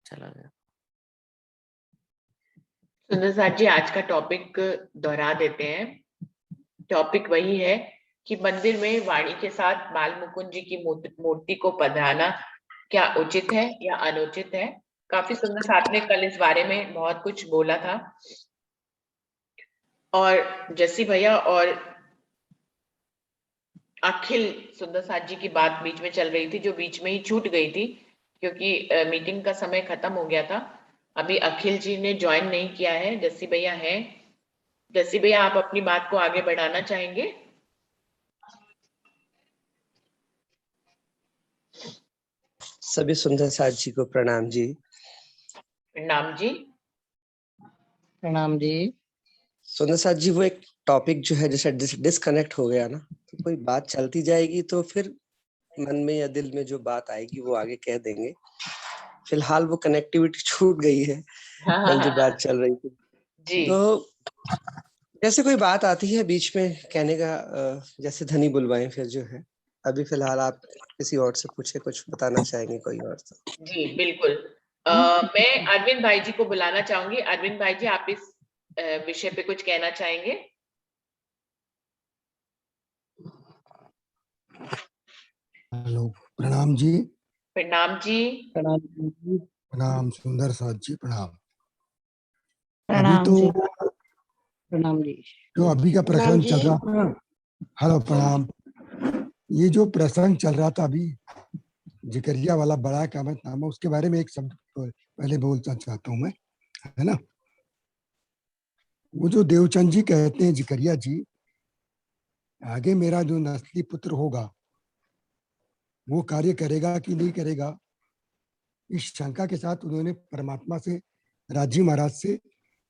चला गया। सुंदर साथ जी, आज का टॉपिक दोहरा देते हैं। टॉपिक वही है कि मंदिर में वाणी के साथ बाल मुकुंद जी की मूर्ति को पधराना क्या उचित है या अनुचित है। काफी सुंदर साथ ने कल इस बारे में बहुत कुछ बोला था और जस्सी भैया और अखिल सुंदर साथ जी की बात बीच में चल रही थी, जो बीच में ही छूट गई थी क्योंकि मीटिंग का समय खत्म हो गया था। अभी अखिल जी ने ज्वाइन नहीं किया है, जस्सी भैया हैं। जस्सी भैया, आप अपनी बात को आगे बढ़ाना चाहेंगे? सभी सुंदर साथ जी को प्रणाम जी। प्रणाम जी। प्रणाम जी। सुंदर साथ जी, वो एक टॉपिक जो है जैसे डिस्कनेक्ट हो गया ना, तो कोई बात चलती जाएगी तो फिर मन में या दिल में जो बात आएगी वो आगे कह देंगे। फिलहाल वो कनेक्टिविटी छूट गई है। कल जो बात चल रही थी जी। तो जैसे कोई बात आती है बीच में कहने का, जैसे धनी बुलवाएं फिर जो है। अभी फिलहाल आप किसी और से पूछे, कुछ बताना चाहेंगे कोई और तो? जी बिल्कुल। मैं अरविंद भाई जी को बुलाना चाहूंगी। अरविंद भाई जी, आप इस विषय पे कुछ कहना चाहेंगे? हेलो, प्रणाम जी। प्रणाम जी। प्रणाम जी। प्रणाम सुंदर साथ जी, प्रणाम। अभी प्रणाम तो जी। प्रणाम जी। जो अभी का प्रसंग चल रहा था, हेलो प्रणाम। ये जो प्रसंग चल रहा था अभी, जिकरिया वाला बड़ा कामतनामा, उसके बारे में एक शब्द पहले बोलना चाहता हूँ मैं, है ना। वो जो देवचंद जी कहते हैं, जिकरिया जी, आगे मेरा जो नस्ली पुत्र होगा वो कार्य करेगा कि नहीं करेगा, इस शंका के साथ उन्होंने परमात्मा से, राजी महाराज से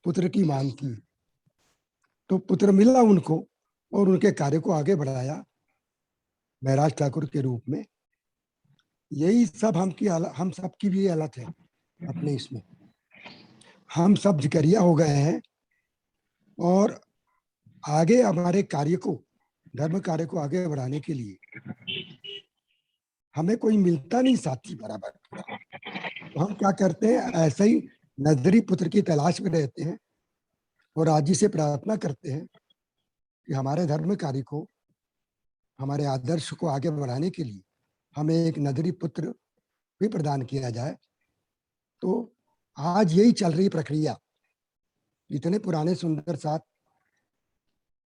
पुत्र की मांग की। तो पुत्र मिला उनको और उनके कार्य को आगे बढ़ाया महराज ठाकुर के रूप में। यही सब हम सब की भी हालत है अपने इसमें। हम सब जिकरिया हो गए हैं और आगे हमारे कार्य को, धर्म कार्य को आगे बढ़ाने के लिए हमें कोई मिलता नहीं साथी बराबर। तो हम क्या करते हैं, ऐसे ही नजरी पुत्र की तलाश में रहते हैं और आज ही से प्रार्थना करते हैं कि हमारे धर्म कार्य को, हमारे आदर्श को आगे बढ़ाने के लिए हमें एक नजरी पुत्र भी प्रदान किया जाए। तो आज यही चल रही प्रक्रिया। जितने पुराने सुंदर साथ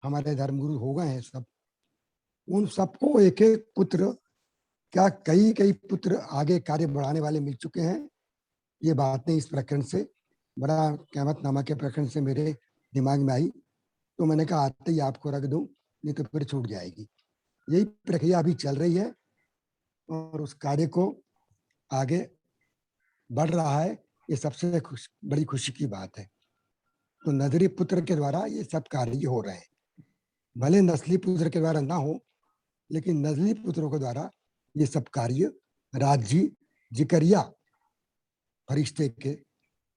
हमारे धर्मगुरु हो गए हैं सब, उन सबको एक एक पुत्र, क्या कई कई पुत्र आगे कार्य बढ़ाने वाले मिल चुके हैं। ये बातें इस प्रकरण से, बड़ा क़यामतनामा के प्रकरण से मेरे दिमाग में आई, तो मैंने कहा आते ही आपको रख दूं, नहीं तो फिर छूट जाएगी। यही प्रक्रिया अभी चल रही है और उस कार्य को आगे बढ़ रहा है। ये सबसे बड़ी खुशी की बात है। तो नजरी पुत्र के द्वारा ये सब कार्य हो रहे हैं। भले नस्ली पुत्र के द्वारा ना हो, लेकिन नस्ली पुत्रों के द्वारा ये सब कार्य राजी जिकरिया फरिश्ते के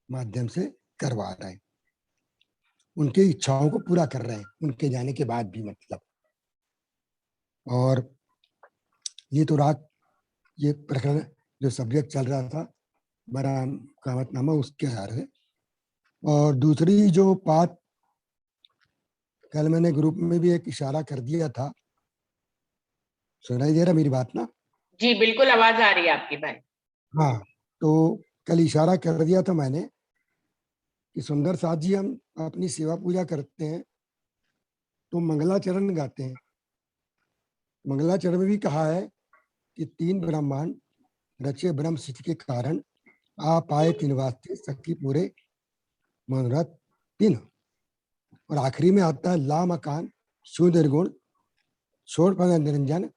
माध्यम से करवा रहे हैं। उनकी इच्छाओं को पूरा कर रहे हैं उनके जाने के बाद भी, मतलब। और ये तो रात, ये प्रकरण जो सब्जेक्ट चल रहा था बड़ा कामतनामा, उसके आधार है। और दूसरी जो बात, कल मैंने ग्रुप में भी एक इशारा कर दिया था, सुनाई दे रहा मेरी बात ना? जी बिल्कुल, आवाज आ रही है आपकी भाई। हाँ, तो कल इशारा कर दिया था मैंने कि सुंदर साथ जी, हम अपनी सेवा पूजा करते हैं तो मंगलाचरण गाते हैं। मंगलाचरण में भी कहा है कि तीन ब्रह्मांड रचे ब्रह्म स्थिति के कारण आप आए तीन वास्ते सखी पूरे मनोरथ तीन। और आखिरी में आता है ला मकान शूद्र निर्गुण छोड़ पद निरंजन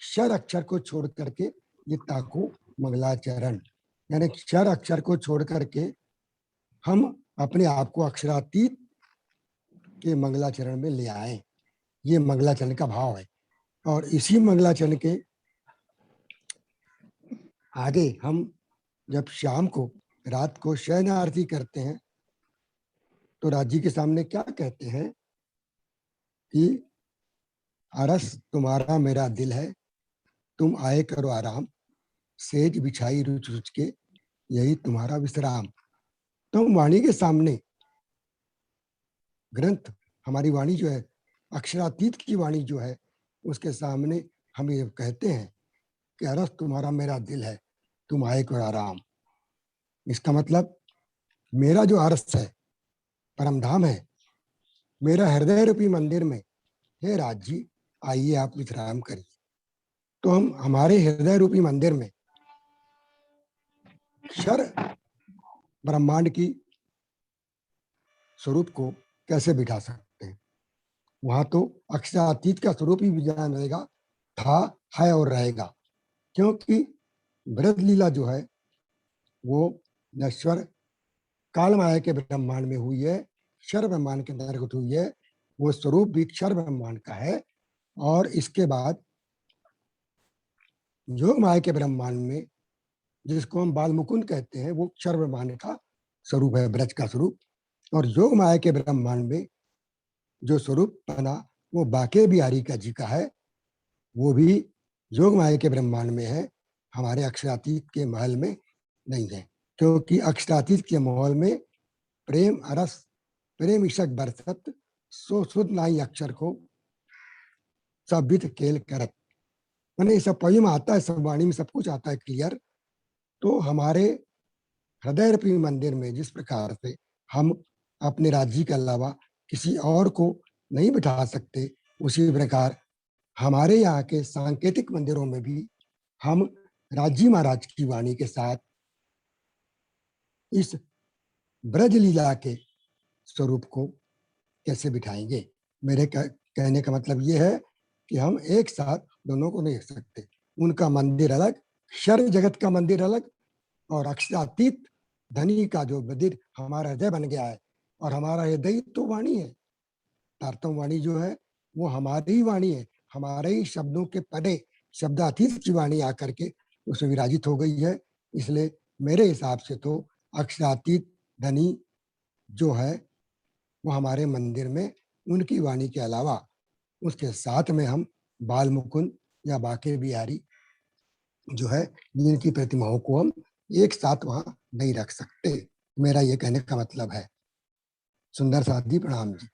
क्षर अक्षर को छोड़ करके ये ताको मंगलाचरण, यानी क्षर अक्षर को छोड़ करके हम अपने आप को अक्षरातीत के मंगलाचरण में ले आए। ये मंगलाचरण का भाव है। और इसी मंगलाचरण के आगे हम जब शाम को, रात को शयन आरती करते हैं तो राजी के सामने क्या कहते हैं कि अरस तुम्हारा मेरा दिल है, तुम आए करो आराम, सेज बिछाई रुच रुच के यही तुम्हारा विश्राम। तो हम वाणी के सामने, ग्रंथ हमारी वाणी जो है, अक्षरातीत की वाणी जो है, उसके सामने हम ये कहते हैं कि अरस तुम्हारा मेरा दिल है, तुम आए को आराम। इसका मतलब मेरा जो अरस है, परम धाम है, मेरा हृदय रूपी मंदिर में, हे राज जी आइए आप विश्राम करिए। तो हम हमारे हृदय रूपी मंदिर में क्षर ब्रह्मांड की स्वरूप को कैसे बिठा सकते हैं? वहां तो अक्षरातीत का स्वरूप ही विज्ञान रहेगा, था, है और रहेगा। क्योंकि ब्रज लीला जो है वो नश्वर काल माया के ब्रह्मांड में हुई है, क्षर ब्रह्मांड के अंतर्गत हुई है। वो स्वरूप भी क्षर ब्रह्मांड का है। और इसके बाद योग माया के ब्रह्मांड में, जिसको हम बाल मुकुंद कहते हैं, वो क्षर ब्रह्मांड का स्वरूप है, ब्रज का स्वरूप। और योग माया के ब्रह्मांड में जो स्वरूप बना वो बाके बिहारी का जी का है, वो भी योग माया के ब्रह्मांड में है, हमारे अक्षरातीत के महल में नहीं है। क्योंकि अक्षरातीत के महल में प्रेम अरस प्रेम ईशक बरसत सो सुध नाई अक्षर को सब विध केल करत। मैंने ये सब पोइम आता है, सब वाणी में सब कुछ आता है क्लियर। तो हमारे हृदय रूपी मंदिर में जिस प्रकार से हम अपने राज्य के अलावा किसी और को नहीं बिठा सकते, उसी प्रकार हमारे यहाँ के सांकेतिक मंदिरों में भी हम राज्य महाराज की वाणी के साथ इस ब्रज लीला के स्वरूप को कैसे बिठाएंगे? मेरे कहने का मतलब ये है कि हम एक साथ दोनों को नहीं देख सकते। उनका मंदिर अलग, क्षर जगत का मंदिर अलग, और अक्षरातीत धनी का जो मंदिर हमारा हृदय बन गया है, और हमारा हृदय तो वाणी है। तारतम वाणी जो है वो हमारी ही वाणी है, हमारे ही शब्दों के परे शब्दातीत की वाणी आकर के उसमें विराजित हो गई है। इसलिए मेरे हिसाब से तो अक्षरातीत धनी जो है वो हमारे मंदिर में उनकी वाणी के अलावा उसके साथ में हम बाल मुकुंद या बाके बिहारी जो है, जिनकी प्रतिमाओं को हम एक साथ वहां नहीं रख सकते। मेरा ये कहने का मतलब है। सुंदर साथी प्रणाम जी।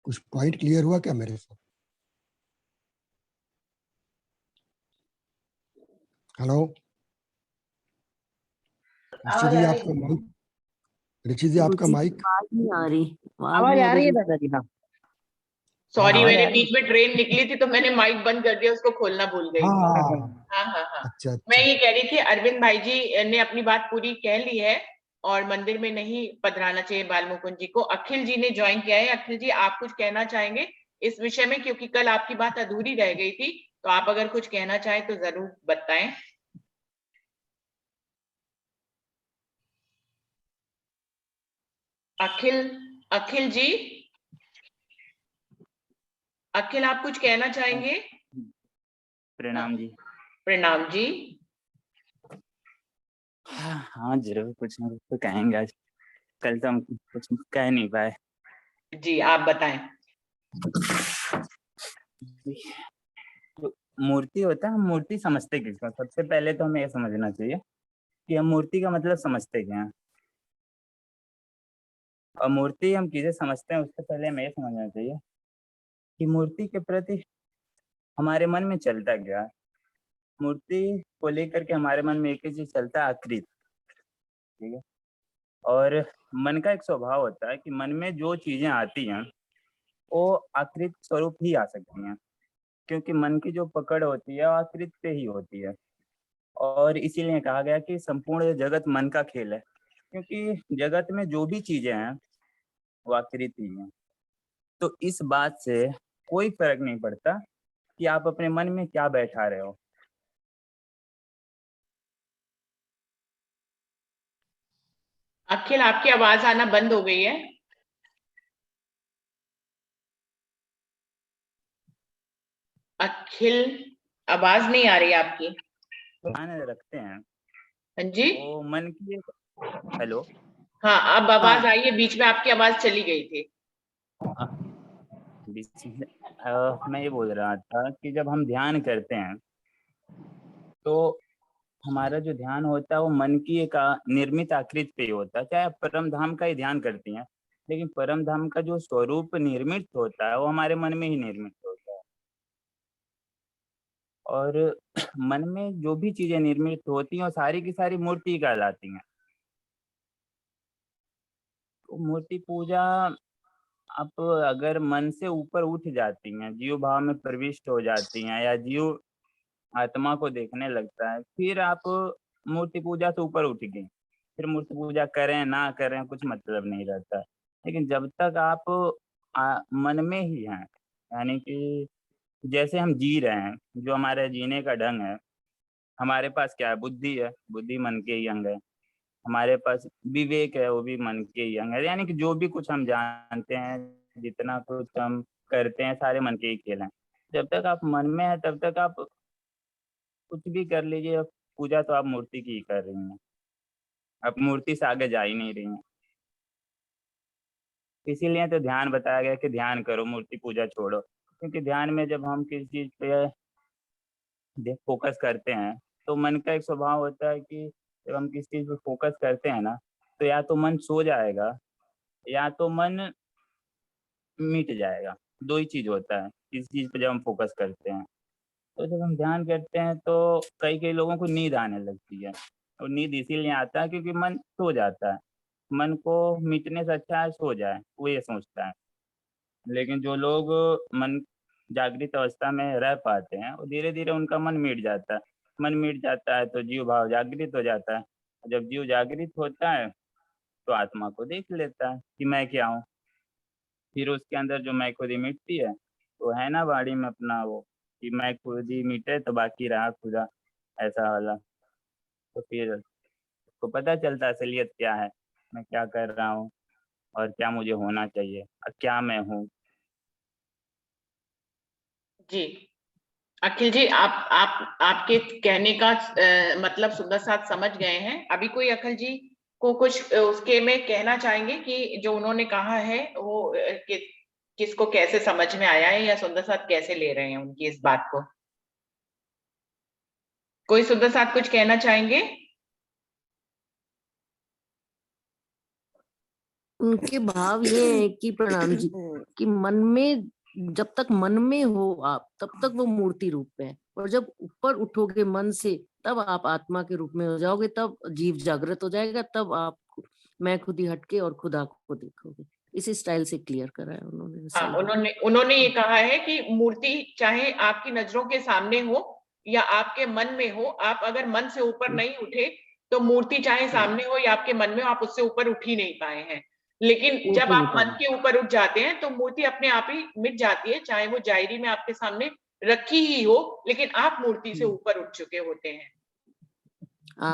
कुछ पॉइंट क्लियर हुआ क्या मेरे से? हेलो ऋषि जी, आपका माइक, ऋषि जी आपका माइक। आवाज नहीं आ रही, आवाज आ रही है दादा जी ना? सॉरी, आवाज मेरे आ रही बीच में ट्रेन निकली थी तो मैंने माइक बंद कर दिया, उसको खोलना भूल गई हाँ थी। हाँ हाँ हाँ हाँ। अच्छा मैं अच्छा। ये कह रही थी, अरविंद भाई जी ने अपनी बात पूरी कह ली है और मंदिर में नहीं पधराना चाहिए बाल मुकुंद जी को। अखिल जी ने ज्वाइन किया है। अखिल जी, आप कुछ कहना चाहेंगे इस विषय में? क्योंकि कल आपकी बात अधूरी रह गई थी, तो आप अगर कुछ कहना चाहें तो जरूर बताएं। अखिल, अखिल जी, अखिल आप कुछ कहना चाहेंगे? प्रणाम जी। प्रणाम जी। हाँ जरूर, कुछ ना कुछ तो कहेंगे आज। कल तो हम कुछ कह नहीं पाए। जी आप बताएं। तो मूर्ति होता है, हम मूर्ति समझते किसका? सबसे पहले तो हमें ये समझना चाहिए कि हम मूर्ति का मतलब समझते क्या है, और मूर्ति हम किसे समझते हैं उससे पहले हमें ये समझना चाहिए कि मूर्ति के प्रति हमारे मन में चलता क्या है। मूर्ति को लेकर के हमारे मन में एक ही चीज चलता है, आकृति। ठीक है। और मन का एक स्वभाव होता है कि मन में जो चीजें आती हैं वो आकृति स्वरूप ही आ सकती हैं, क्योंकि मन की जो पकड़ होती है वो आकृति पे ही होती है। और इसीलिए कहा गया कि संपूर्ण जगत मन का खेल है, क्योंकि जगत में जो भी चीजें हैं वो आकृति ही हैं। तो इस बात से कोई फर्क नहीं पड़ता कि आप अपने मन में क्या बैठा रहे हो। अखिल, आपकी आवाज आना बंद हो गई है। अखिल, आवाज नहीं आ रही आपकी। मान रखते हैं हाँ जी। वो मन की। हेलो। हाँ, अब आवाज हाँ आई है, बीच में आपकी आवाज चली गई थी। मैं ये बोल रहा था कि जब हम ध्यान करते हैं तो हमारा जो ध्यान होता है वो मन की एक निर्मित आकृति पे ही होता है। चाहे आप परम धाम का ही ध्यान करती हैं, लेकिन परम धाम का जो स्वरूप निर्मित होता है वो हमारे मन में ही निर्मित होता है। और मन में जो भी चीजें निर्मित होती हैं वो सारी की सारी मूर्ति कहलाती हैं। तो मूर्ति पूजा आप अगर मन से ऊपर उठ जाती हैं, जीव भाव में प्रविष्ट हो जाती हैं, या जीव आत्मा को देखने लगता है, फिर आप मूर्ति पूजा से ऊपर उठ गई। फिर मूर्ति पूजा करें ना करें कुछ मतलब नहीं रहता। लेकिन जब तक आप मन में ही हैं, यानी कि जैसे हम जी रहे हैं, जो हमारे जीने का ढंग है, हमारे पास क्या है, बुद्धि है, बुद्धि मन के ही अंग है। हमारे पास विवेक है, वो भी मन के ही अंग है। यानी कि जो भी कुछ हम जानते हैं, जितना कुछ हम करते हैं, सारे मन के ही खेल हैं। जब तक आप मन में है तब तक आप कुछ भी कर लीजिए, पूजा तो आप मूर्ति की ही कर रही हैं, आप मूर्ति से आगे जा ही नहीं रही हैं। इसीलिए तो ध्यान बताया गया कि ध्यान करो, मूर्ति पूजा छोड़ो। क्योंकि ध्यान में जब हम किसी चीज पे फोकस करते हैं तो मन का एक स्वभाव होता है कि जब हम किसी चीज पे फोकस करते हैं ना, तो या तो मन सो जाएगा या तो मन मिट जाएगा। दो ही चीज होता है किसी चीज पे जब हम फोकस करते हैं। तो जब हम ध्यान करते हैं तो कई कई लोगों को नींद आने लगती है, और नींद इसीलिए आता है क्योंकि मन सो जाता है। मन को मिटने से अच्छा है सो जाए, वो ये सोचता है। लेकिन जो लोग मन जागृत अवस्था में रह पाते हैं, वो धीरे धीरे उनका मन मिट जाता है। मन मिट जाता है तो जीव भाव जागृत हो जाता है। जब जीव जागृत होता है तो आत्मा को देख लेता है कि मैं क्या हूँ। फिर उसके अंदर जो मैं खुद ही मिटती है, तो है ना वाणी में अपना वो कि मैं खुद ही मिटे तो बाकी रहा खुदा, ऐसा वाला। तो फिर उसको पता चलता है असलियत क्या है, मैं क्या कर रहा हूँ और क्या मुझे होना चाहिए और क्या मैं हूँ। जी अखिल जी, आप आपके कहने का मतलब सुंदर साथ समझ गए हैं। अभी कोई अखिल जी को कुछ उसके में कहना चाहेंगे कि जो उन्होंने कहा है वो किसको कैसे समझ में आया है, या सुंदर साथ कैसे ले रहे हैं उनकी इस बात को? कोई सुंदर साथ कुछ कहना चाहेंगे? उनके भाव ये है कि प्रणाम जी, कि मन में जब तक मन में हो आप, तब तक वो मूर्ति रूप में है, और जब ऊपर उठोगे मन से तब आप आत्मा के रूप में हो जाओगे, तब जीव जागृत हो जाएगा, तब आप मैं खुद ही हटके और खुदा को देखोगे। इसी स्टाइल से क्लियर करा है उन्होंने। हाँ, सही उन्होंने ये कहा है कि मूर्ति चाहे आपकी नजरों के सामने हो या आपके मन में हो, आप अगर मन से ऊपर नहीं उठे तो मूर्ति चाहे सामने हो या आपके मन में हो, आप उससे ऊपर उठ ही नहीं पाए हैं। लेकिन उठ जब ही नहीं आप पा मन के ऊपर उठ जाते हैं तो मूर्ति अपने आप ही मिट जाती है, चाहे वो जायरी में आपके सामने रखी ही हो, लेकिन आप मूर्ति से ऊपर उठ चुके होते हैं।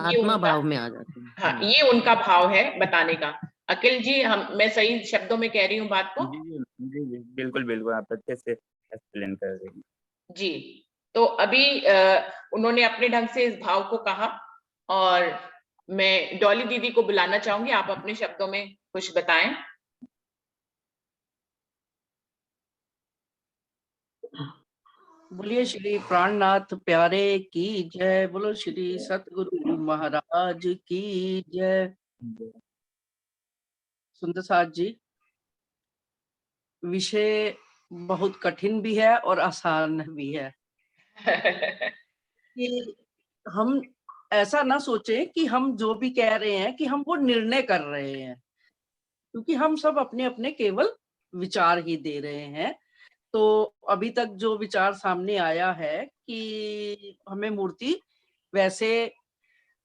ये आत्मा उनका, भाव में आ जाते हैं। हाँ, ये उनका भाव है बताने का। अखिल जी, मैं सही शब्दों में कह रही हूँ बात को? जी जी जी जी, बिल्कुल बिल्कुल, आप अच्छे से एक्सप्लेन कर रही हैं। जी, तो अभी उन्होंने अपने ढंग से इस भाव को कहा, और मैं डॉली दीदी को बुलाना चाहूंगी, आप अपने शब्दों में कुछ बताएं। बोलिए श्री प्राणनाथ प्यारे की जय, बोलो श्री सतगुरु महाराज की जय। सुंदर साथ जी, विषय बहुत कठिन भी है और आसान भी है। कि हम ऐसा ना सोचें कि हम जो भी कह रहे हैं कि हम वो निर्णय कर रहे हैं, क्योंकि हम सब अपने अपने केवल विचार ही दे रहे हैं। तो अभी तक जो विचार सामने आया है कि हमें मूर्ति वैसे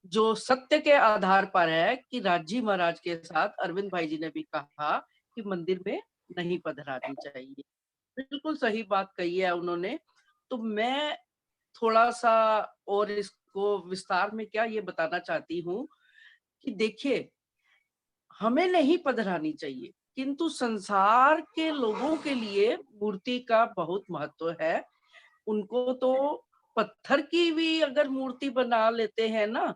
जो सत्य के आधार पर है कि राजी महाराज के साथ अरविंद भाई जी ने भी कहा कि मंदिर में नहीं पधरानी चाहिए। बिल्कुल सही बात कही है उन्होंने। तो मैं थोड़ा सा और इसको विस्तार में क्या ये बताना चाहती हूँ कि देखिए, हमें नहीं पधरानी चाहिए, किंतु संसार के लोगों के लिए मूर्ति का बहुत महत्व है। उनको तो पत्थर की भी अगर मूर्ति बना लेते हैं ना,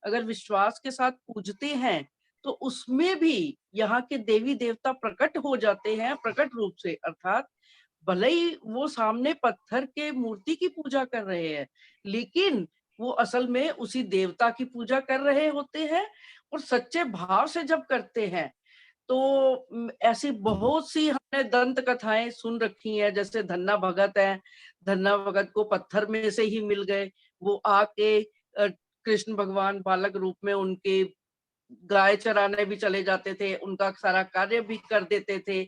अगर विश्वास के साथ पूजते हैं, तो उसमें भी यहाँ के देवी देवता प्रकट हो जाते हैं, प्रकट रूप से, अर्थात भले ही वो सामने पत्थर के मूर्ति की पूजा कर रहे हैं, लेकिन वो असल में उसी देवता की पूजा कर रहे होते हैं। और सच्चे भाव से जब करते हैं तो ऐसी बहुत सी हमने दंत कथाएं सुन रखी हैं। जैसे धन्ना भगत है, धन्ना भगत को पत्थर में से ही मिल गए, वो आके कृष्ण भगवान बालक रूप में उनके गाय चराने भी चले जाते थे, उनका सारा कार्य भी कर देते थे।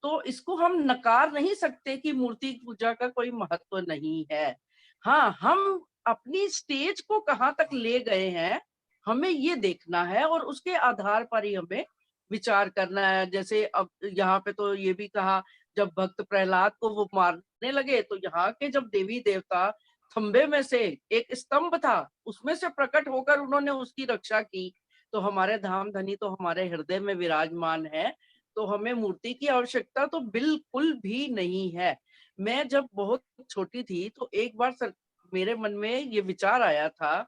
तो इसको हम नकार नहीं सकते कि मूर्ति पूजा का कोई महत्व नहीं है। हाँ, हम अपनी स्टेज को कहाँ तक ले गए हैं हमें ये देखना है, और उसके आधार पर ही हमें विचार करना है। जैसे अब यहाँ पे तो ये भी कहा, जब भक्त प्रहलाद को वो मारने लगे तो यहाँ के जब देवी देवता खंबे में से एक स्तंभ था, उसमें से प्रकट होकर उन्होंने उसकी रक्षा की। तो हमारे धाम धनी तो हमारे हृदय में विराजमान है, तो हमें मूर्ति की आवश्यकता तो बिल्कुल भी नहीं है। मैं जब बहुत छोटी थी तो एक बार मेरे मन में ये विचार आया था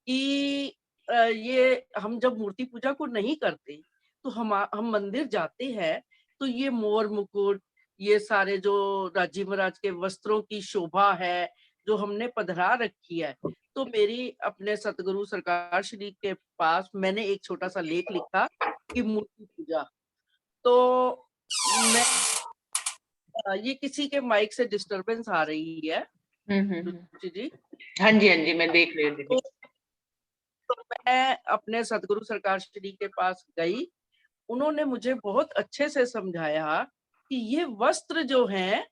कि ये हम जब मूर्ति पूजा को नहीं करते तो हम मंदिर जाते हैं तो ये मोर मुकुट, ये सारे जो राजीव महाराज के वस्त्रों की शोभा है जो हमने पधरा रखी है, तो मेरी अपने सतगुरु सरकार श्री के पास मैंने एक छोटा सा लेख लिखा कि मूर्ति पूजा। तो मैं ये किसी के माइक से डिस्टरबेंस आ रही है जी। हाँ जी मैं देख रही हूँ। तो मैं अपने सतगुरु सरकार श्री के पास गई, उन्होंने मुझे बहुत अच्छे से समझाया कि ये वस्त्र जो हैं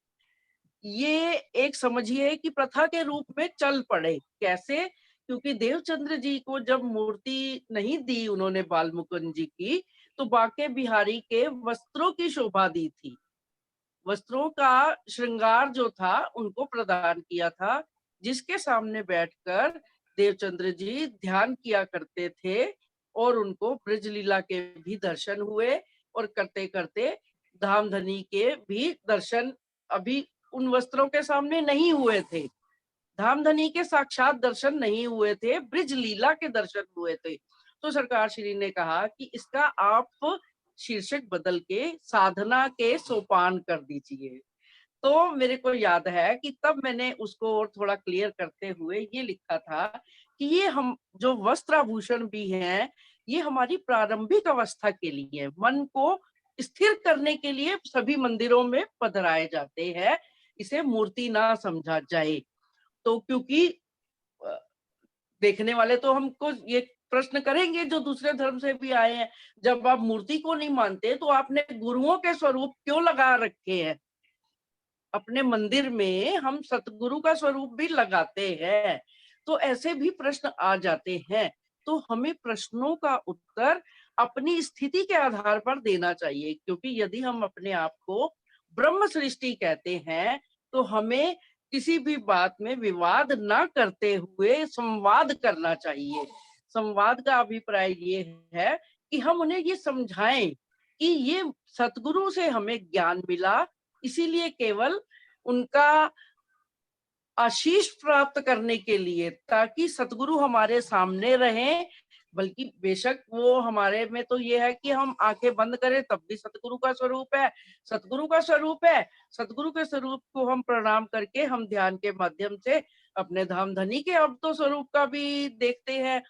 ये एक समझिए कि प्रथा के रूप में चल पड़े। कैसे? क्योंकि देवचंद्र जी को जब मूर्ति नहीं दी उन्होंने बाल मुकुंद जी की, तो बांके बिहारी के वस्त्रों की शोभा दी थी, वस्त्रों का श्रृंगार जो था उनको प्रदान किया था, जिसके सामने बैठकर देवचंद्र जी ध्यान किया करते थे। और उनको ब्रज लीला के भी दर्शन हुए, और करते करते धामधनी के भी दर्शन अभी उन वस्त्रों के सामने नहीं हुए थे। धामधनी के साक्षात दर्शन नहीं हुए थे, ब्रज लीला के दर्शन हुए थे। तो सरकार श्री ने कहा कि इसका आप शीर्षक बदल के साधना के सोपान कर दीजिए। तो मेरे को याद है कि तब मैंने उसको और थोड़ा क्लियर करते हुए ये लिखा था कि ये हम जो वस्त्राभूषण भी हैं, ये हमारी प्रारंभिक अवस्था के लिए, मन को स्थिर करने के लिए सभी मंदिरों में पधराए जाते हैं, इसे मूर्ति ना समझा जाए। तो क्योंकि देखने वाले तो हमको ये प्रश्न करेंगे जो दूसरे धर्म से भी आए हैं, जब आप मूर्ति को नहीं मानते तो आपने गुरुओं के स्वरूप क्यों लगा रखे हैं? अपने मंदिर में हम सतगुरु का स्वरूप भी लगाते हैं। तो ऐसे भी प्रश्न आ जाते हैं, तो हमें प्रश्नों का उत्तर अपनी स्थिति के आधार पर देना चाहिए। क्योंकि यदि हम अपने आप को ब्रह्म सृष्टि कहते हैं तो हमें किसी भी बात में विवाद ना करते हुए संवाद करना चाहिए। संवाद का अभिप्राय ये है कि हम उन्हें ये समझाएं कि ये सतगुरु से हमें ज्ञान मिला, इसीलिए केवल उनका आशीष प्राप्त करने के लिए, ताकि सतगुरु हमारे सामने रहें। बल्कि बेशक वो हमारे में तो ये है कि हम आंखें बंद करें तब भी सतगुरु का स्वरूप है, सतगुरु का स्वरूप है। सतगुरु के स्वरूप को हम प्रणाम करके हम ध्यान के माध्यम से अपने धाम धनी के अब तो स्वरूप का भी देखते हैं।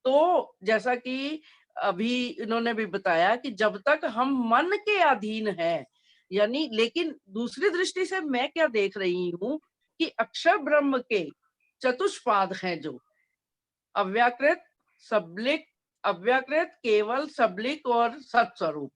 तो जैसा कि अभी इन्होंने भी बताया कि जब तक हम मन के अधीन हैं, यानी, लेकिन दूसरी दृष्टि से मैं क्या देख रही हूँ कि अक्षर ब्रह्म के चतुष्पाद हैं, जो अव्याकृत, सबलिक, अव्याकृत, केवल, सबलिक और सत्स्वरूप।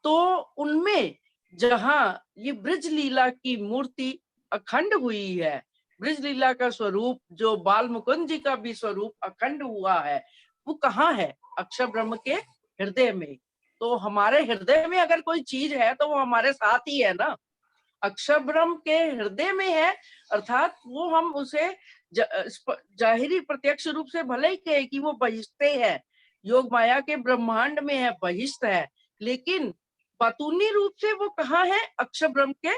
तो उनमें जहां ये ब्रज लीला की मूर्ति अखंड हुई है, ब्रज लीला का स्वरूप जो बाल मुकुंद जी का भी स्वरूप अखंड हुआ है, वो कहाँ है? अक्षर ब्रह्म के हृदय में। तो हमारे हृदय में अगर कोई चीज है तो वो हमारे साथ ही है ना। अक्षर ब्रह्म के हृदय में है, अर्थात वो हम उसे जाहिरी प्रत्यक्ष रूप से भले ही कहे कि वो बहिष्ठे है, योग माया के ब्रह्मांड में है, बहिष्ठ है, लेकिन बातूनी रूप से वो कहाँ है? अक्षर ब्रह्म के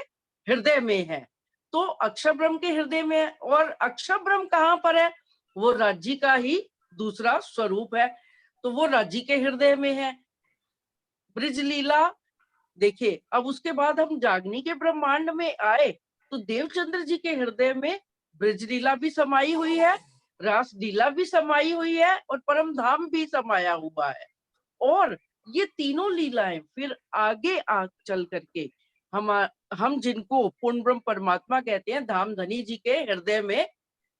हृदय में है। तो अक्षर ब्रह्म के हृदय में है, और अक्षर ब्रह्म कहाँ पर है? वो राज्य का ही दूसरा स्वरूप है, तो वो राज्य के हृदय में है। ब्रज लीला देखिए अब उसके बाद हम जागनी के ब्रह्मांड में आए तो देवचंद्र जी के हृदय में ब्रजलीला भी समाई हुई है, रासलीला भी समाई हुई है और परम धाम भी समाया हुआ है। और ये तीनों लीलाएं फिर आगे चल करके हम जिनको पूर्ण ब्रह्म परमात्मा कहते हैं, धामधनी जी के हृदय में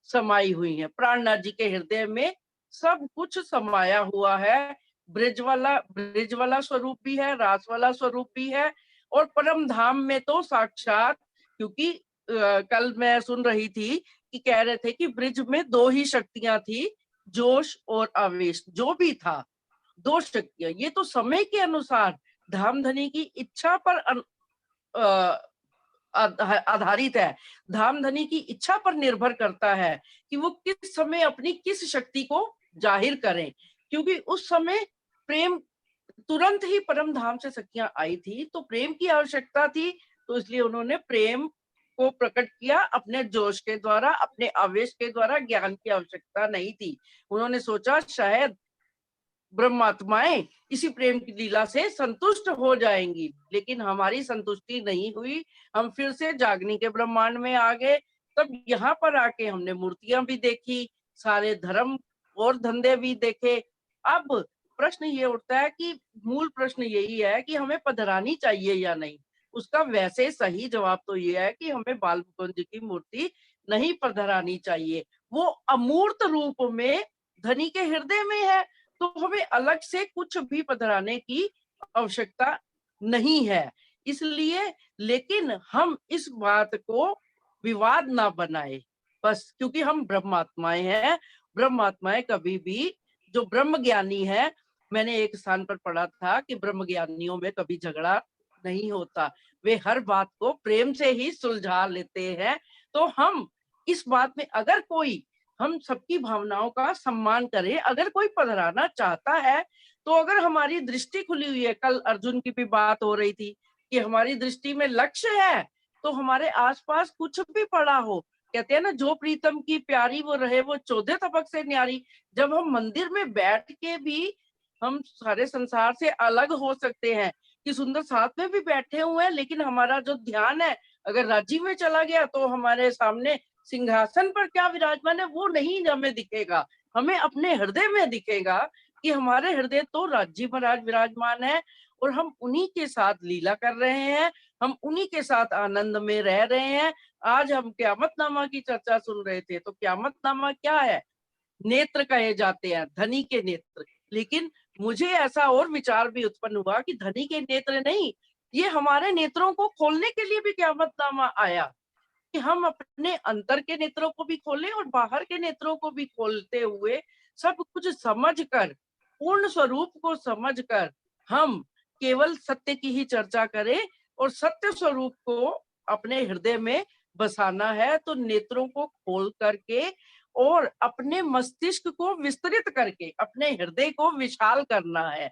समाई हुई है। प्राणनाथ जी के हृदय में सब कुछ समाया हुआ है। ब्रिज वाला स्वरूप भी है, रास वाला स्वरूप भी है और परम धाम में तो साक्षात, क्योंकि कल मैं सुन रही थी कि कह रहे थे कि ब्रिज में दो ही शक्तियां थी, जोश और आवेश, जो भी था दो शक्तियां। ये तो समय के अनुसार धामधनी की इच्छा पर आधारित है, धामधनी की इच्छा पर निर्भर करता है कि वो किस समय अपनी किस शक्ति को जाहिर करें। क्योंकि उस समय प्रेम तुरंत ही परम धाम से सखियां आई थी तो प्रेम की आवश्यकता थी, तो इसलिए उन्होंने प्रेम को प्रकट किया अपने जोश के द्वारा, अपने आवेश के द्वारा। ज्ञान की आवश्यकता नहीं थी। उन्होंने सोचा शायद ब्रह्मात्माएं इसी प्रेम की लीला से संतुष्ट हो जाएंगी, लेकिन हमारी संतुष्टि नहीं हुई। हम फिर से जागनी के ब्रह्मांड में आ गए। तब यहाँ पर आके हमने मूर्तियां भी देखी, सारे धर्म और धंधे भी देखे। अब प्रश्न ये उठता है कि मूल प्रश्न यही है कि हमें पधरानी चाहिए या नहीं। उसका वैसे सही जवाब तो ये है कि हमें बाल मुकुंद जी की मूर्ति नहीं पधरानी चाहिए। वो अमूर्त रूप में धनी के हृदय में है, तो हमें अलग से कुछ भी पधराने की आवश्यकता नहीं है। इसलिए लेकिन हम इस बात को विवाद ना बनाए बस, क्योंकि हम ब्रह्मात्माएं हैं। ब्रह्मात्माएं कभी भी, जो ब्रह्म ज्ञानी है, मैंने एक स्थान पर पढ़ा था कि ब्रह्म ज्ञानियों में कभी झगड़ा नहीं होता, वे हर बात को प्रेम से ही सुलझा लेते हैं। तो हम इस बात में, अगर कोई, हम सबकी भावनाओं का सम्मान करें, अगर कोई पधराना चाहता है तो अगर हमारी दृष्टि खुली हुई है, कल अर्जुन की भी बात हो रही थी कि हमारी दृष्टि में लक्ष्य है, तो हमारे आसपास कुछ भी पड़ा हो, कहते हैं ना, जो प्रीतम की प्यारी वो रहे वो 14 तपक से न्यारी। जब हम मंदिर में बैठ के भी हम सारे संसार से अलग हो सकते हैं कि सुंदर साथ में भी बैठे हुए हैं, लेकिन हमारा जो ध्यान है अगर राज्य में चला गया तो हमारे सामने सिंहासन पर क्या विराजमान है वो नहीं हमें दिखेगा, हमें अपने हृदय में दिखेगा कि हमारे हृदय तो राज्य महाराज विराजमान है और हम उन्हीं के साथ लीला कर रहे हैं, हम उन्हीं के साथ आनंद में रह रहे हैं। आज हम क्यामतनामा की चर्चा सुन रहे थे, तो क्यामतनामा क्या है? नेत्र कहे जाते हैं, धनी के नेत्र। लेकिन मुझे ऐसा और विचार भी उत्पन्न हुआ कि धनी के नेत्र नहीं, ये हमारे नेत्रों को खोलने के लिए भी क्यामतनामा आया कि हम अपने अंतर के नेत्रों को भी खोलें और बाहर के नेत्रों को भी खोलते हुए सब कुछ समझकर, पूर्ण स्वरूप को समझकर हम केवल सत्य की ही चर्चा करें और सत्य स्वरूप को अपने हृदय में बसाना है। तो नेत्रों को खोल करके और अपने मस्तिष्क को विस्तृत करके अपने हृदय को विशाल करना है।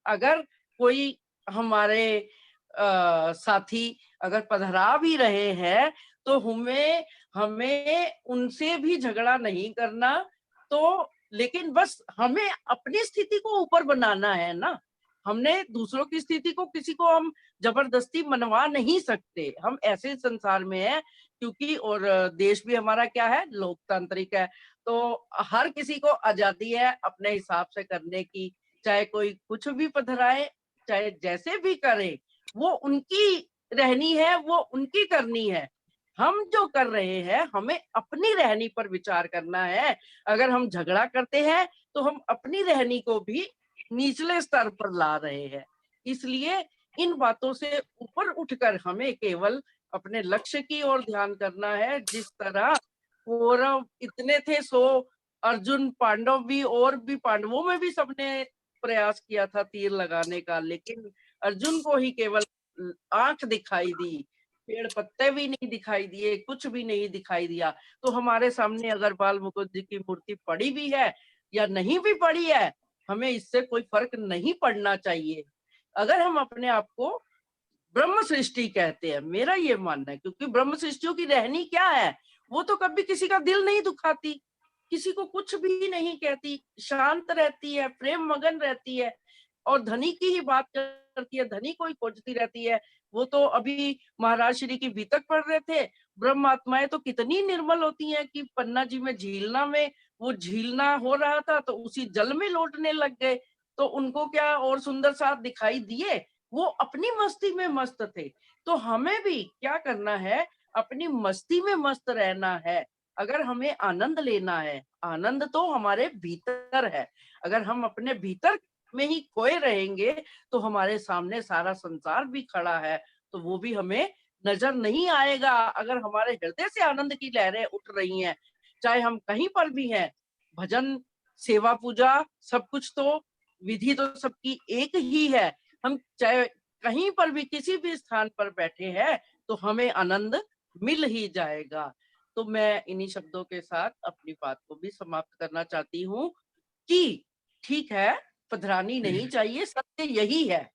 अगर कोई हमारे साथी अगर पधरा भी रहे हैं तो हमें उनसे भी झगड़ा नहीं करना, तो लेकिन बस हमें अपनी स्थिति को ऊपर बनाना है ना। हमने दूसरों की स्थिति को, किसी को हम जबरदस्ती मनवा नहीं सकते। हम ऐसे संसार में हैं क्योंकि, और देश भी हमारा क्या है, लोकतांत्रिक है, तो हर किसी को आजादी है अपने हिसाब से करने की। चाहे कोई कुछ भी पधराए, चाहे जैसे भी करे, वो उनकी रहनी है, वो उनकी करनी है। हम जो कर रहे हैं हमें अपनी रहनी पर विचार करना है। अगर हम झगड़ा करते हैं तो हम अपनी रहनी को भी निचले स्तर पर ला रहे हैं। इसलिए इन बातों से ऊपर उठकर हमें केवल अपने लक्ष्य की ओर ध्यान करना है। जिस तरह कौरव इतने थे, 100 अर्जुन, पांडव भी, और भी पांडवों में भी सबने प्रयास किया था तीर लगाने का, लेकिन अर्जुन को ही केवल आंख दिखाई दी, पेड़ पत्ते भी नहीं दिखाई दिए, कुछ भी नहीं दिखाई दिया। तो हमारे सामने अगर बाल मुकुंद जी की मूर्ति पड़ी भी है या नहीं भी पड़ी है, हमें इससे कोई फर्क नहीं पड़ना चाहिए। अगर हम अपने आप को ब्रह्म सृष्टि कहते हैं, मेरा ये मानना है, क्योंकि ब्रह्म सृष्टियों की रहनी क्या है, वो तो कभी किसी का दिल नहीं दुखाती, किसी को कुछ भी नहीं कहती, शांत रहती है, प्रेम मगन रहती है। और धनी की ही बात करती है, धनी को ही खोजती रहती है। वो तो अभी महाराज श्री की बीतक पढ़ रहे थे, ब्रह्म आत्माएं तो कितनी निर्मल होती हैं कि पन्ना जी में झीलना में वो झीलना हो रहा था तो उसी जल में लौटने लग गए, तो उनको क्या और सुंदर साथ दिखाई दिए, वो अपनी मस्ती में मस्त थे। तो हमें भी क्या करना है, अपनी मस्ती में मस्त रहना है। अगर हमें आनंद लेना है, आनंद तो हमारे भीतर है। अगर हम अपने भीतर में ही खोए रहेंगे तो हमारे सामने सारा संसार भी खड़ा है, तो वो भी हमें नजर नहीं आएगा। अगर हमारे हृदय से आनंद की लहरें उठ रही हैं, चाहे हम कहीं पर भी हैं, भजन, सेवा, पूजा, सब कुछ तो विधि तो सबकी एक ही है। हम चाहे कहीं पर भी किसी भी स्थान पर बैठे हैं तो हमें आनंद मिल ही जाएगा। तो मैं इन्हीं शब्दों के साथ अपनी बात को भी समाप्त करना चाहती हूँ कि ठीक है, पधरानी नहीं चाहिए, सत्य यही है,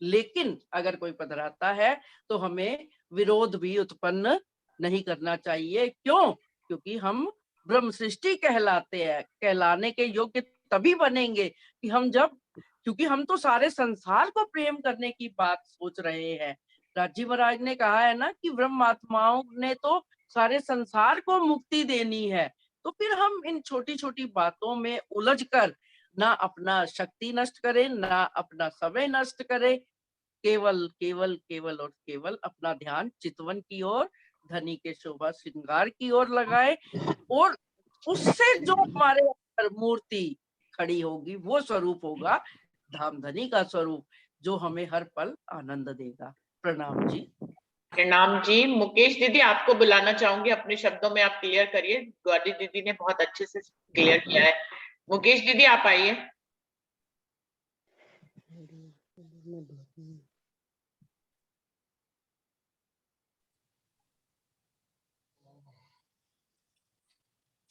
लेकिन अगर कोई पधराता है तो हमें विरोध भी उत्पन्न नहीं करना चाहिए। क्यों? क्योंकि हम ब्रह्म सृष्टि कहलाते हैं। कहलाने के योग्य तभी बनेंगे कि हम जब, क्योंकि हम तो सारे संसार को प्रेम करने की बात सोच रहे हैं। राजी महाराज ने कहा है ना कि ब्रह्म आत्माओं ने तो सारे संसार को मुक्ति देनी है। तो फिर हम इन छोटी छोटी बातों में उलझ कर ना अपना शक्ति नष्ट करें, ना अपना समय नष्ट करें, केवल केवल केवल और केवल अपना ध्यान चितवन की ओर, धनी के शोभा श्रृंगार की ओर लगाए, और उससे जो हमारे अंदर मूर्ति खड़ी होगी वो स्वरूप होगा धाम धनी का स्वरूप, जो हमें हर पल आनंद देगा। प्रणाम जी। प्रणाम जी। मुकेश दीदी, आपको बुलाना चाहूंगी, अपने शब्दों में आप क्लियर करिए। गौरी दीदी ने बहुत अच्छे से क्लियर किया है। मुकेश दीदी आप आइए।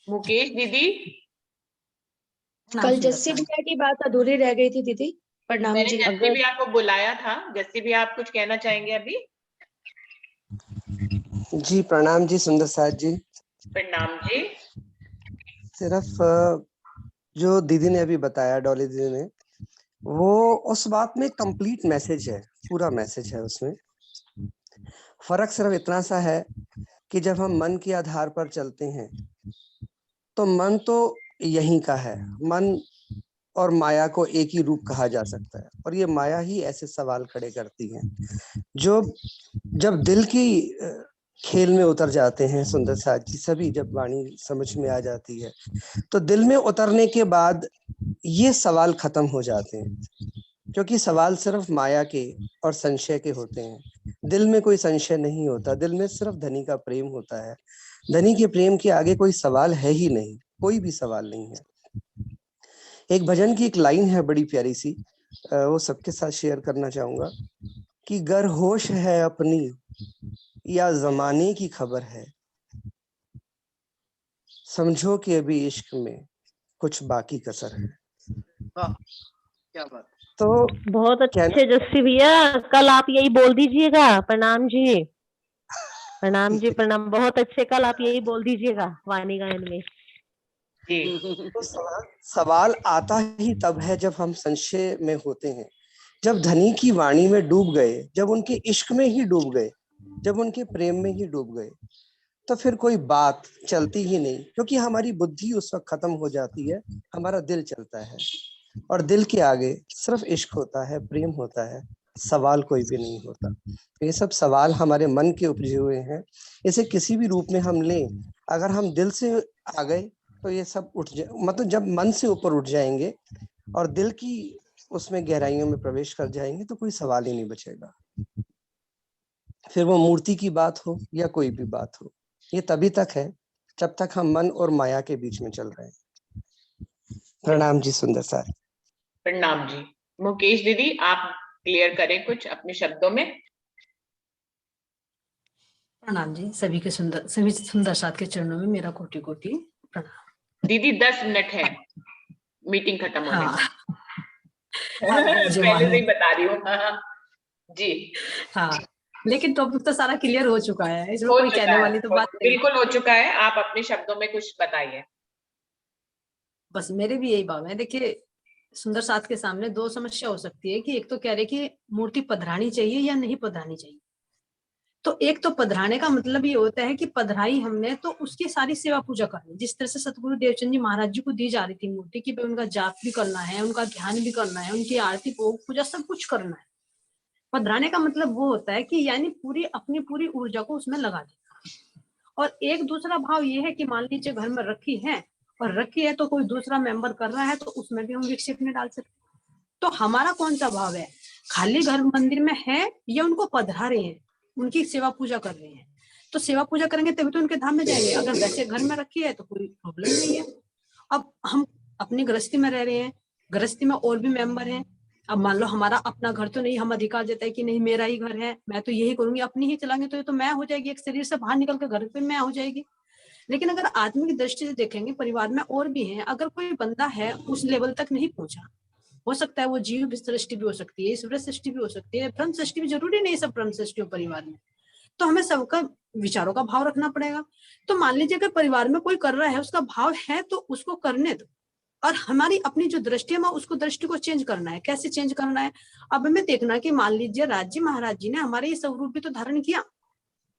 मुकेश दीदी, कल जस्सी भैया की बात अधूरी रह गई थी दीदी। प्रणाम मैंने जी। जस्सी भैया को बुलाया था। जस्सी भैया आप कुछ कहना चाहेंगे अभी? जी प्रणाम जी सुंदर साथ जी। प्रणाम जी। सिर्फ जो दीदी ने अभी बताया, डॉली दीदी ने, वो उस बात में कंप्लीट मैसेज है, पूरा मैसेज है उसमें। फर्क सिर्फ इतना सा है कि जब हम मन के आधार पर चलते हैं तो मन तो यहीं का है, मन और माया को एक ही रूप कहा जा सकता है। और ये माया ही ऐसे सवाल खड़े करती है जो जब दिल की खेल में उतर जाते हैं, सुंदर साथ जी सभी जब वाणी समझ में आ जाती है तो दिल में उतरने के बाद ये सवाल खत्म हो जाते हैं, क्योंकि सवाल सिर्फ माया के और संशय के होते हैं। दिल में कोई संशय नहीं होता, दिल में सिर्फ धनी का प्रेम होता है। धनी के प्रेम के आगे कोई सवाल है ही नहीं, कोई भी सवाल नहीं है। एक भजन की एक लाइन है बड़ी प्यारी सी, वो सबके साथ शेयर करना चाहूंगा कि गर होश है अपनी या जमाने की खबर है, समझो कि अभी इश्क में कुछ बाकी कसर है। क्या बात। तो बहुत अच्छे जस्सी भैया, कल आप यही बोल दीजिएगा। प्रणाम जी। प्रणाम जी, प्रणाम। बहुत अच्छे, कल आप यही बोल दीजिएगा वाणी गायन में। तो सवाल आता ही तब है जब हम संशय में होते हैं, जब धनी की वाणी में डूब गए, जब उनके इश्क में ही डूब गए, जब उनके प्रेम में ही डूब गए, तो फिर कोई बात चलती ही नहीं, क्योंकि हमारी बुद्धि उस वक्त खत्म हो जाती है, हमारा दिल चलता है और दिल के आगे सिर्फ इश्क होता है, प्रेम होता है, सवाल कोई भी नहीं होता। ये सब सवाल हमारे मन के उपजे हुए हैं। इसे किसी भी रूप में हम लें, अगर हम दिल से आ गए तो ये सब उठ जाए, मतलब जब मन से ऊपर उठ जाएंगे और दिल की उसमें गहराइयों में प्रवेश कर जाएंगे तो कोई सवाल ही नहीं बचेगा। फिर वो मूर्ति की बात हो या कोई भी बात हो, ये तभी तक है जब तक हम मन और माया के बीच में चल रहे हैं। प्रणाम जी सुंदर साथ। प्रणाम जी। मुकेश दीदी आप क्लियर करें कुछ अपने शब्दों में। प्रणाम जी। सभी सुंदर साथ के चरणों में मेरा कोटि कोटि प्रणाम। दीदी 10 मिनट है मीटिंग खत्म होने हाँ। पहले से ही बता रही हूँ। जी हाँ, लेकिन टॉपिक तो सारा क्लियर हो चुका है, इसमें हो कोई चुका कहने है, वाली तो बात नहीं। बिल्कुल हो चुका है। आप अपने शब्दों में कुछ बताइए। बस मेरे भी यही भाव है। देखिए, सुंदर साथ के सामने दो समस्या हो सकती है कि एक तो कह रहे कि मूर्ति पधरानी चाहिए या नहीं पधरानी चाहिए। तो एक तो पधराने का मतलब ये होता है कि पधराई हमने तो उसकी सारी सेवा पूजा करनी, जिस तरह से सतगुरु देवचंद जी महाराज जी को दी जा रही थी मूर्ति की, उनका जाप भी करना है, उनका ध्यान भी करना है, उनकी आरती पूजा सब कुछ करना है। पधराने का मतलब वो होता है कि यानी पूरी अपनी पूरी ऊर्जा को उसमें लगा देना। और एक दूसरा भाव ये है कि मान लीजिए घर में रखी है और रखी है तो कोई दूसरा मेंबर कर रहा है तो उसमें भी हम विक्षेप नहीं डाल सकते। तो हमारा कौन सा भाव है, खाली घर मंदिर में है या उनको पधरा रहे हैं, उनकी सेवा पूजा कर रहे हैं। तो सेवा पूजा करेंगे तभी तो उनके धाम में जाएंगे। अगर वैसे घर में रखी है तो कोई प्रॉब्लम नहीं है। अब हम अपनी गृहस्थी में रह रहे हैं, गृहस्थी में और भी मेंबर हैं। अब मान लो हमारा अपना घर तो नहीं, हम अधिकार देता है कि नहीं मेरा ही घर है, मैं तो यही करूंगी, अपनी ही चलाएंगे तो ये तो मैं हो जाएगी, एक शरीर से बाहर निकल के घर पे मैं हो जाएगी। लेकिन अगर आदमी की दृष्टि से देखेंगे, परिवार में और भी हैं, अगर कोई बंदा है उस लेवल तक नहीं पहुंचा, हो सकता है वो जीव सृष्टि भी हो सकती है, ईश्वर सृष्टि भी हो सकती है, ब्रह्म सृष्टि भी, जरूरी नहीं सब ब्रह्म सृष्टि हो परिवार में। तो हमें सबका विचारों का भाव रखना पड़ेगा। तो मान लीजिए अगर परिवार में कोई कर रहा है, उसका भाव है तो उसको करने दो। और हमारी अपनी जो दृष्टि है उसको दृष्टि को चेंज करना है। कैसे चेंज करना है, अब हमें देखना कि मान लीजिए राज जी महाराज जी ने हमारे ये स्वरूप भी तो धारण किया,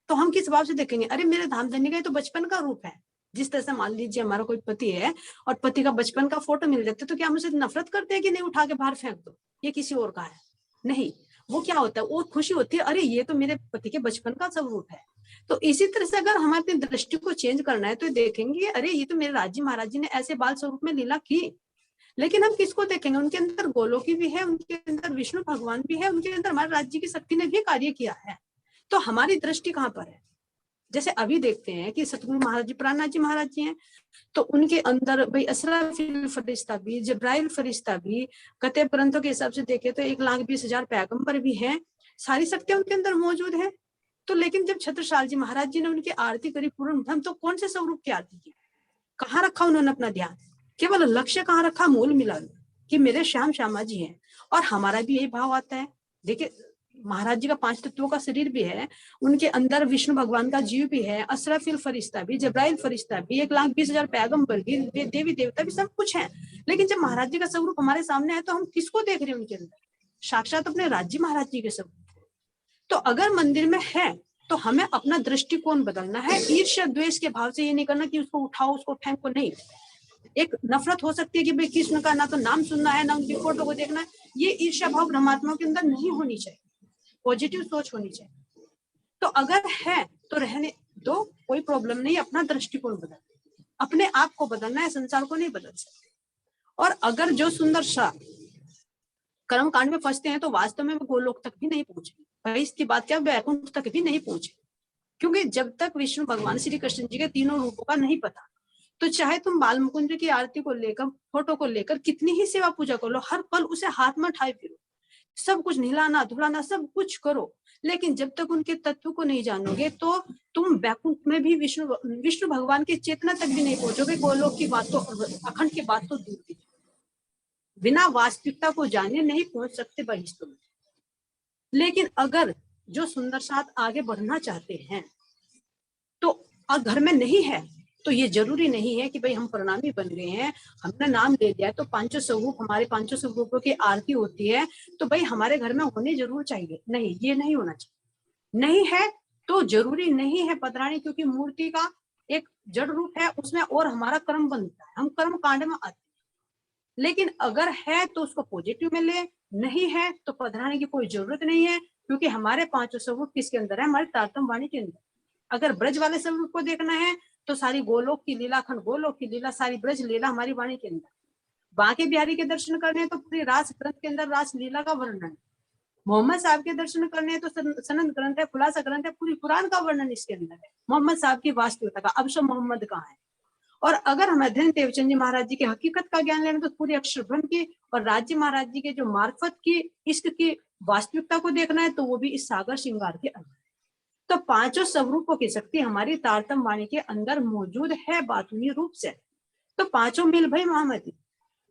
तो हम किस भाव से देखेंगे, अरे मेरे धाम धनी का तो बचपन का रूप है। जिस तरह से मान लीजिए हमारा कोई पति है और पति का बचपन का फोटो मिल जाता है तो क्या हम उसे नफरत करते हैं कि नहीं उठा के बाहर फेंक दो, ये किसी और का है? नहीं, वो क्या होता है, वो खुशी होती है, अरे ये तो मेरे पति के बचपन का स्वरूप है। तो इसी तरह से अगर हम अपनी दृष्टि को चेंज करना है तो देखेंगे अरे ये तो मेरे राज जी महाराज जी ने ऐसे बाल स्वरूप में लीला की। लेकिन हम किसको देखेंगे, उनके अंदर गोलोकी भी है, उनके अंदर विष्णु भगवान भी है, उनके अंदर हमारे राज्य की शक्ति ने भी कार्य किया है। तो हमारी दृष्टि कहाँ पर है? जैसे अभी देखते हैं कि सतगुरु महाराज जी प्राणनाथ जी महाराज जी हैं, तो उनके अंदर भाई असराफिल फरिश्ता भी, जिब्राइल फरिश्ता भी, कतब ग्रंथों के हिसाब से देखे तो 1,20,000 पैगंबर भी हैं, सारी शक्तियां उनके अंदर मौजूद है। तो लेकिन जब छत्रसाल जी महाराज जी ने उनकी आरती करी पूर्ण ब्रह्म, तो कौन से स्वरूप की आरती की, कहाँ रखा उन्होंने अपना ध्यान, केवल लक्ष्य कहाँ रखा, मूल मिला कि मेरे श्याम श्यामा जी हैं। और हमारा भी यही भाव आता है। देखिए महाराज जी का 5 तत्वों का शरीर भी है, उनके अंदर विष्णु भगवान का जीव भी है, असराफिल फरिश्ता भी, जब्राइल फरिश्ता भी, 1,20,000 पैगंबर भी, देवी देवता भी, सब कुछ है। लेकिन जब महाराज जी का स्वरूप हमारे सामने है तो हम किसको देख रहे हैं उनके अंदर? साक्षात अपने राज्य महाराज जी के स्वरूप। तो अगर मंदिर में है तो हमें अपना दृष्टिकोण बदलना है। ईर्ष्या द्वेष के भाव से ये नहीं करना कि उसको उठाओ उसको फेंको, नहीं। एक नफरत हो सकती है कि भाई कृष्ण का ना तो नाम सुनना है ना उनकी फोटो को देखना है, ये ईर्ष्या भाव ब्रह्मात्मा के अंदर नहीं होनी चाहिए, पॉजिटिव सोच होनी चाहिए। तो अगर है तो रहने दो, कोई प्रॉब्लम नहीं, अपना दृष्टिकोण बदल, अपने आप को बदलना है, संसार को नहीं बदल सकते। और अगर जो सुंदर सा कर्म कांड में फंसते हैं तो वास्तव में वो गोलोक तक भी नहीं पहुंचे, भाई इसकी बात क्या, वैकुंठ तक भी नहीं पहुंचे। क्योंकि जब तक विष्णु भगवान श्री कृष्ण जी के तीनों रूपों का नहीं पता, तो चाहे तुम बाल मुकुंद की आरती को लेकर, फोटो को लेकर कितनी ही सेवा पूजा कर लो, हर पल उसे हाथ में उठाए फिरो, सब कुछ नहलाना धुलाना सब कुछ करो, लेकिन जब तक उनके तत्व को नहीं जानोगे तो तुम वैकुंठ में भी विष्णु भगवान की चेतना तक भी नहीं पहुंचोगे। गोलोक की बात तो, अखंड की बात तो दूर की, बिना वास्तविकता को जाने नहीं पहुंच सकते बहिष्ठ में। लेकिन अगर जो सुंदर साथ आगे बढ़ना चाहते हैं तो घर में नहीं है तो ये जरूरी नहीं है कि भाई हम प्रणामी बन गए हैं, हमने नाम ले लिया तो 500 स्वरूप, हमारे 500 स्वरूपों की आरती होती है तो भाई हमारे घर में होने जरूर चाहिए, नहीं, ये नहीं होना चाहिए। नहीं है तो जरूरी नहीं है पधरानी, क्योंकि मूर्ति का एक जड़ रूप है, उसमें और हमारा कर्म बनता है, हम कर्म कांड में आते हैं। लेकिन अगर है तो उसको पॉजिटिव में ले, नहीं है तो पधराने की कोई जरूरत नहीं है, क्योंकि हमारे 500 स्वरूप किसके अंदर है, हमारे तारतम वाणी के अंदर। अगर ब्रज वाले स्वरूप को देखना है तो सारी गोलोक की लीला, अखंड गोलोक की लीला, सारी ब्रज लीला हमारी वाणी के अंदर। बांके बिहारी के दर्शन करने हैं तो पूरी रास ग्रंथ के अंदर रास लीला का वर्णन। मोहम्मद साहब के दर्शन करने हैं तो सनद ग्रंथ है, खुलासा ग्रंथ है, पूरी कुरान का वर्णन इसके अंदर है, मोहम्मद साहब की वास्तविकता का, अब सब मोहम्मद कहाँ है। और अगर हमें धन देवचंद जी महाराज जी की हकीकत का ज्ञान लेना तो पूरी अक्षर ब्रह्म की और राज्य महाराज जी के जो मार्फत की इश्क की वास्तविकता को देखना है तो वो भी इस सागर श्रृंगार के अंदर। तो 5 स्वरूपों की शक्ति हमारी तारतम वाणी के अंदर मौजूद है बातुनी रूप से। तो 5 मिल भाई महामती,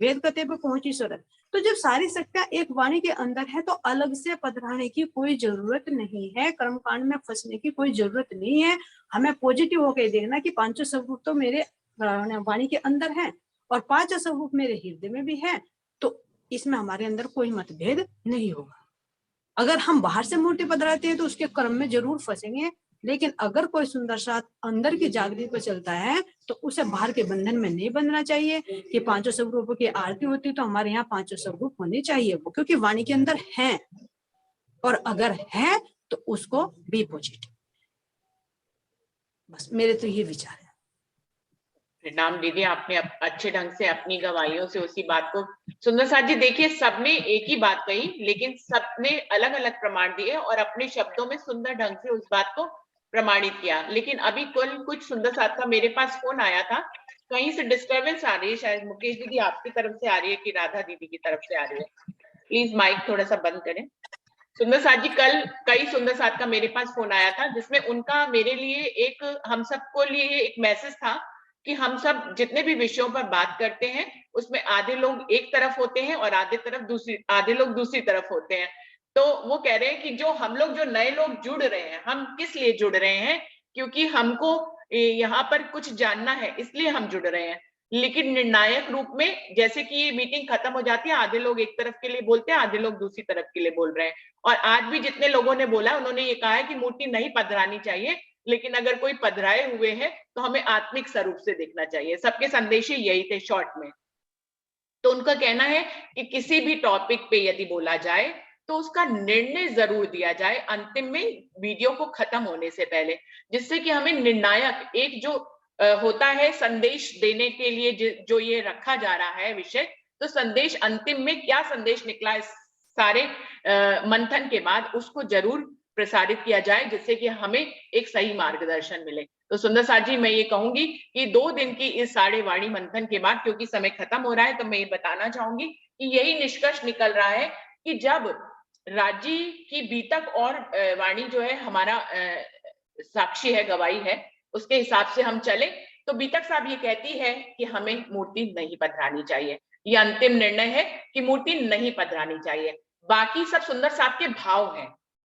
वेद कते पर पहुंची सूरत। तो जब सारी शक्तियां एक वाणी के अंदर है तो अलग से पधराने की कोई जरूरत नहीं है, कर्मकांड में फंसने की कोई जरूरत नहीं है। हमें पॉजिटिव होकर देखना कि 5 स्वरूप तो मेरे वाणी के अंदर है और 5 स्वरूप मेरे हृदय में भी है, तो इसमें हमारे अंदर कोई मतभेद नहीं होगा। अगर हम बाहर से मूर्ति पधराते हैं तो उसके क्रम में जरूर फंसेंगे, लेकिन अगर कोई सुंदर साथ अंदर की जागृति पर चलता है तो उसे बाहर के बंधन में नहीं बंधना चाहिए कि 500 स्वरूपों की आरती होती तो हमारे यहाँ 500 स्वरूप होने चाहिए, वो क्योंकि वाणी के अंदर है, और अगर है तो उसको बी पॉजिटिव। बस मेरे तो ये विचार है। प्रणाम दीदी, आपने अच्छे ढंग से अपनी गवाहियों से उसी बात को, सुंदर साथ जी देखिए सबने एक ही बात कही लेकिन सबने अलग अलग प्रमाण दिए और अपने शब्दों में सुंदर ढंग से उस बात को प्रमाणित किया। लेकिन अभी कल कुछ सुंदर साथ का मेरे पास फोन आया था, कहीं से डिस्टर्बेंस आ रही है, शायद मुकेश दीदी आपकी तरफ से आ रही है कि राधा दीदी की तरफ से आ रही है, प्लीज माइक थोड़ा सा बंद करें। सुंदर साथ जी कल कई सुंदर साथ का मेरे पास फोन आया था जिसमें उनका मेरे लिए एक, हम सबको लिए एक मैसेज था कि हम सब जितने भी विषयों पर बात करते हैं उसमें आधे लोग एक तरफ होते हैं और आधे लोग दूसरी तरफ होते हैं। तो वो कह रहे हैं कि जो हम लोग, जो नए लोग जुड़ रहे हैं, हम किस लिए जुड़ रहे हैं, क्योंकि हमको यहाँ पर कुछ जानना है इसलिए हम जुड़ रहे हैं। लेकिन निर्णायक रूप में जैसे कि ये मीटिंग खत्म हो जाती है, आधे लोग एक तरफ के लिए बोलते हैं, आधे लोग दूसरी तरफ के लिए बोल रहे हैं। और आज भी जितने लोगों ने बोला उन्होंने ये कहा है कि मूर्ति नहीं पधरानी चाहिए, लेकिन अगर कोई पधराए हुए है तो हमें आत्मिक स्वरूप से देखना चाहिए। सबके संदेश यही थे शॉर्ट में। तो उनका कहना है कि किसी भी टॉपिक पे यदि बोला जाए तो उसका निर्णय जरूर दिया जाए अंतिम में, वीडियो को खत्म होने से पहले, जिससे कि हमें निर्णायक एक जो होता है संदेश देने के लिए जो ये रखा जा रहा है विषय, तो संदेश अंतिम में क्या संदेश निकला इस सारे मंथन के बाद उसको जरूर प्रसारित किया जाए, जिससे कि हमें एक सही मार्गदर्शन मिले। तो सुंदर साथ जी मैं ये कहूंगी कि 2 दिन की इस सारे वाणी मंथन के बाद, क्योंकि समय खत्म हो रहा है, तो मैं ये बताना चाहूंगी कि यही निष्कर्ष निकल रहा है कि जब राजी की बीतक और वाणी जो है हमारा साक्षी है, गवाही है, उसके हिसाब से हम चले तो बीतक साहब ये कहती है कि हमें मूर्ति नहीं पधरानी चाहिए। ये अंतिम निर्णय है कि मूर्ति नहीं पधरानी चाहिए। बाकी सब सुंदर साहब के भाव हैं,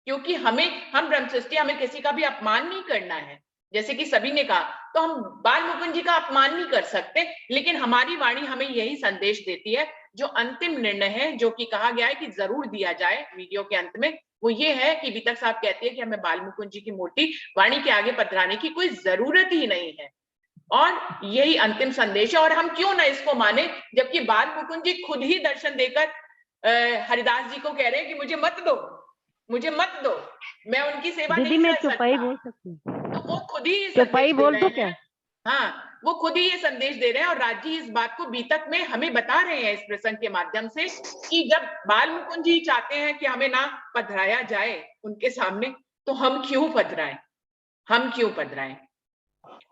क्योंकि हम ब्रह्मसृष्टि, हमें किसी का भी अपमान नहीं करना है। जैसे कि सभी ने कहा, तो हम बाल मुकुंद जी का अपमान नहीं कर सकते, लेकिन हमारी वाणी हमें यही संदेश देती है। जो अंतिम निर्णय है, जो कि कहा गया है कि जरूर दिया जाए वीडियो के अंत में, वो ये है कि बीतक साहब कहती है कि हमें बाल मुकुंद जी की मूर्ति वाणी के आगे पधराने की कोई जरूरत ही नहीं है, और यही अंतिम संदेश है। और हम क्यों ना इसको माने, जबकि बाल मुकुंद जी खुद ही दर्शन देकर हरिदास जी को कह रहे हैं कि मुझे मत दो, मैं उनकी सेवा दीदी नहीं मैं कर चौपाई सकता। बोल सकती हूँ? तो वो खुद ही चौपाई बोल दो क्या? हाँ, वो खुद ही ये संदेश दे रहे हैं, और राज जी इस बात को बीतक में हमें बता रहे हैं इस प्रसंग के माध्यम से कि जब बाल मुकुंद जी चाहते हैं कि हमें ना पधराया जाए उनके सामने, तो हम क्यों पधराएं?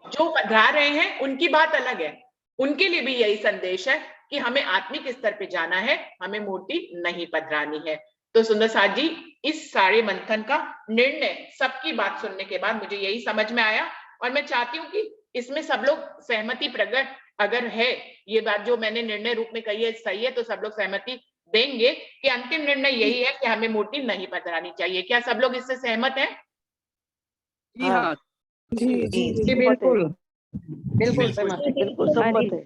जो पधरा रहे हैं उनकी बात अलग है, उनके लिए भी यही संदेश है कि हमें आत्मिक स्तर पे जाना है, हमें मूर्ति नहीं पधरानी है। तो सुंदर साथ जी, इस सारे मंथन का निर्णय सबकी बात सुनने के बाद मुझे यही समझ में आया, और मैं चाहती हूँ कि इसमें सब लोग सहमति प्रकट, अगर है ये बात जो मैंने निर्णय रूप में कही है सही है, तो सब लोग सहमति देंगे कि अंतिम निर्णय यही है कि हमें मूर्ति नहीं पधरानी चाहिए। क्या सब लोग इससे सहमत हैं? जी हाँ, जी बिल्कुल बिल्कुल सहमत है।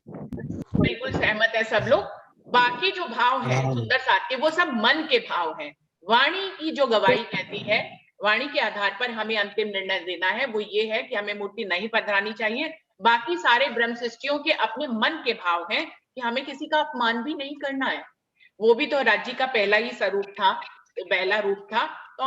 बिल्कुल सहमत है सब लोग। बाकी जो भाव है सुंदर साथ के, वो सब मन के भाव हैं। वाणी की जो गवाही कहती है, वाणी के आधार पर हमें अंतिम निर्णय देना है, वो ये है कि हमें मूर्ति नहीं पधरानी चाहिए। बाकी सारे ब्रह्म सृष्टियों के अपने मन के भाव हैं कि हमें किसी का अपमान भी नहीं करना है। वो भी तो राज्य का पहला ही स्वरूप था, पहला रूप था, तो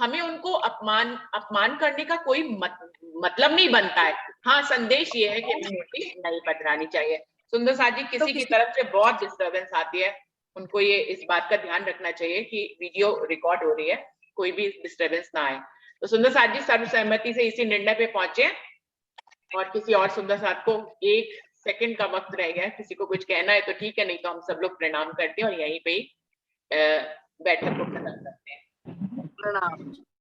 हमें उनको अपमान करने का कोई मतलब नहीं बनता है। हाँ, संदेश ये है कि हमें मूर्ति नहीं पधरानी चाहिए। सुंदर साथ जी, किसी की तरफ से बहुत डिस्टर्बेंस आती है, उनको ये इस बात का ध्यान रखना चाहिए कि वीडियो रिकॉर्ड हो रही है, कोई भी डिस्टर्बेंस ना आए। तो सुंदर साथ जी सर्वसहमति से इसी निर्णय पे पहुंचे, और किसी और सुंदर साथ को 1 सेकंड का वक्त रह गया, किसी को कुछ कहना है तो ठीक है, नहीं तो हम सब लोग प्रणाम करते हैं और यहीं पे ही बैठक को खत्म करते हैं। प्रणाम।